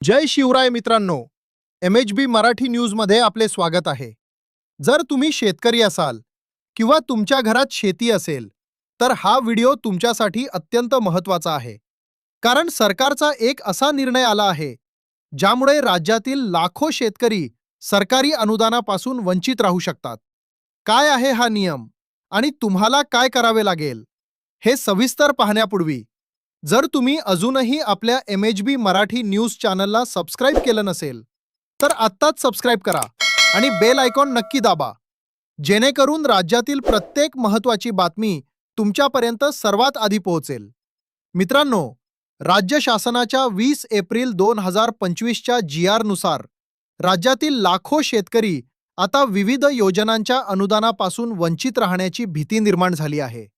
जय शिवराय मित्रांनो, MHB मराठी न्यूजमध्ये आपले स्वागत आहे. जर तुम्ही शेतकरी असाल किंवा तुमच्या घरात शेती असेल, तर हा व्हिडिओ तुमच्यासाठी अत्यंत महत्त्वाचा आहे. कारण सरकारचा एक असा निर्णय आला आहे, ज्यामुळे राज्यातील लाखो शेतकरी सरकारी अनुदानापासून वंचित राहू शकतात. काय आहे हा नियम आणि तुम्हाला काय करावे लागेल, हे सविस्तर पाहण्यापूर्वी जर तुम्ही अजूनही आपल्या MHB मराठी न्यूज चॅनलला सबस्क्राईब केलं नसेल, तर आत्ताच सबस्क्राईब करा आणि बेल आयकॉन नक्की दाबा, जेणेकरून राज्यातील प्रत्येक महत्त्वाची बातमी तुमच्यापर्यंत सर्वात आधी पोहोचेल. मित्रांनो, राज्य शासनाच्या 20 एप्रिल 2025 च्या GR नुसार राज्यातील लाखो शेतकरी आता विविध योजनांच्या अनुदानापासून वंचित राहण्याची भीती निर्माण झाली आहे.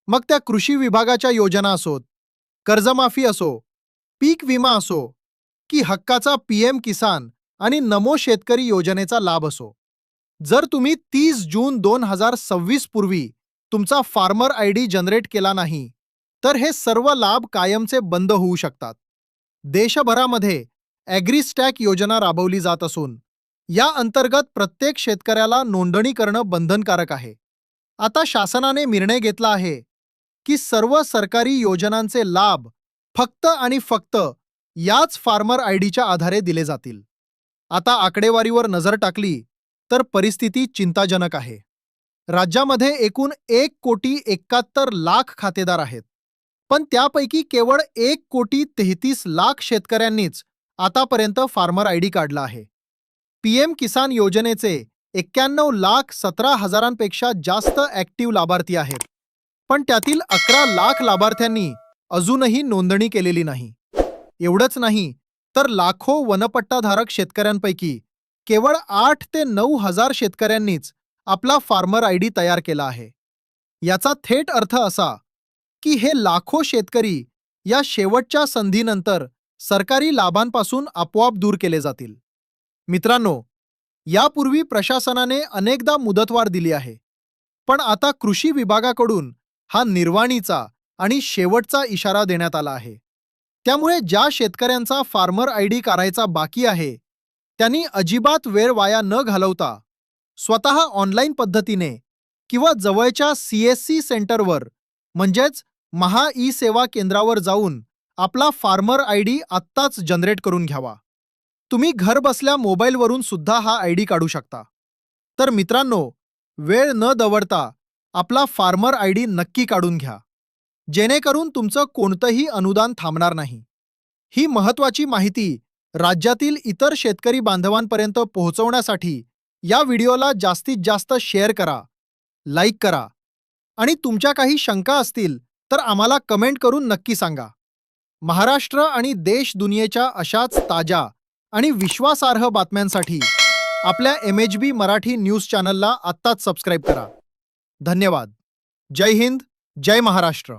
मग त्या कृषी विभागाच्या योजना असोत, कर्जमाफी असो, पीक विमा असो, की हक्काचा PM किसान आणि नमो शेतकरी योजनेचा लाभ असो. जर तुम्ही 30 जून 2026 पूर्वी तुमचा फार्मर ID जनरेट केला नाही, तर हे सर्व लाभ कायमचे बंद होऊ शकतात. देशभरामध्ये ॲग्रीस्टॅक योजना राबवली जात असून या अंतर्गत प्रत्येक शेतकऱ्याला नोंदणी करणं बंधनकारक आहे. आता शासनाने निर्णय घेतला आहे की सर्व सरकारी योजनांचे लाभ फक्त आणि फक्त याच फार्मर IDच्या आधारे दिले जातील. आता आकडेवारीवर नजर टाकली तर परिस्थिती चिंताजनक आहे. राज्यामध्ये एकूण 1,71,00,000 खातेदार आहेत, पण त्यापैकी केवळ 1,33,00,000 शेतकऱ्यांनीच आतापर्यंत फार्मर ID काढला आहे. PM किसान योजनेचे 91,17,000पेक्षा जास्त ॲक्टिव्ह लाभार्थी आहेत, पण त्यातील 11,00,000 लाभार्थ्यांनी अजूनही नोंदणी केलेली नाही. एवढंच नाही तर लाखो वनपट्टाधारक शेतकऱ्यांपैकी केवळ 8 ते 9,000 शेतकऱ्यांनीच आपला फार्मर ID तयार केला आहे. याचा थेट अर्थ असा की हे लाखो शेतकरी या शेवटच्या संधीनंतर सरकारी लाभांपासून आपोआप दूर केले जातील. मित्रांनो, यापूर्वी प्रशासनाने अनेकदा मुदतवाढ दिली आहे, पण आता कृषी विभागाकडून हा निर्वाणीचा आणि शेवटचा इशारा देण्यात आला आहे. त्यामुळे ज्या शेतकऱ्यांचा फार्मर ID काढायचा बाकी आहे, त्यांनी अजिबात वेळ वाया न घालवता स्वतः ऑनलाईन पद्धतीने किंवा जवळच्या CSC सेंटरवर म्हणजेच महा ई-सेवा केंद्रावर जाऊन आपला फार्मर ID आत्ताच जनरेट करून घ्यावा. तुम्ही घरबसल्या मोबाईलवरून सुद्धा हा ID काढू शकता. तर मित्रांनो, वेळ न दवडता आपला फार्मर ID नक्की काढून घ्या, जेणेकरून तुमचं कोणतंही अनुदान थांबणार नाही. ही महत्त्वाची माहिती राज्यातील इतर शेतकरी बांधवांपर्यंत पोहोचवण्यासाठी या व्हिडिओला जास्तीत जास्त शेअर करा, लाईक करा आणि तुमच्या काही शंका असतील तर आम्हाला कमेंट करून नक्की सांगा. महाराष्ट्र आणि देश दुनियेच्या अशाच ताज्या आणि विश्वासार्ह बातम्यांसाठी आपल्या MHB मराठी न्यूज चॅनलला आत्ताच सबस्क्राईब करा. धन्यवाद. जय हिंद, जय महाराष्ट्र.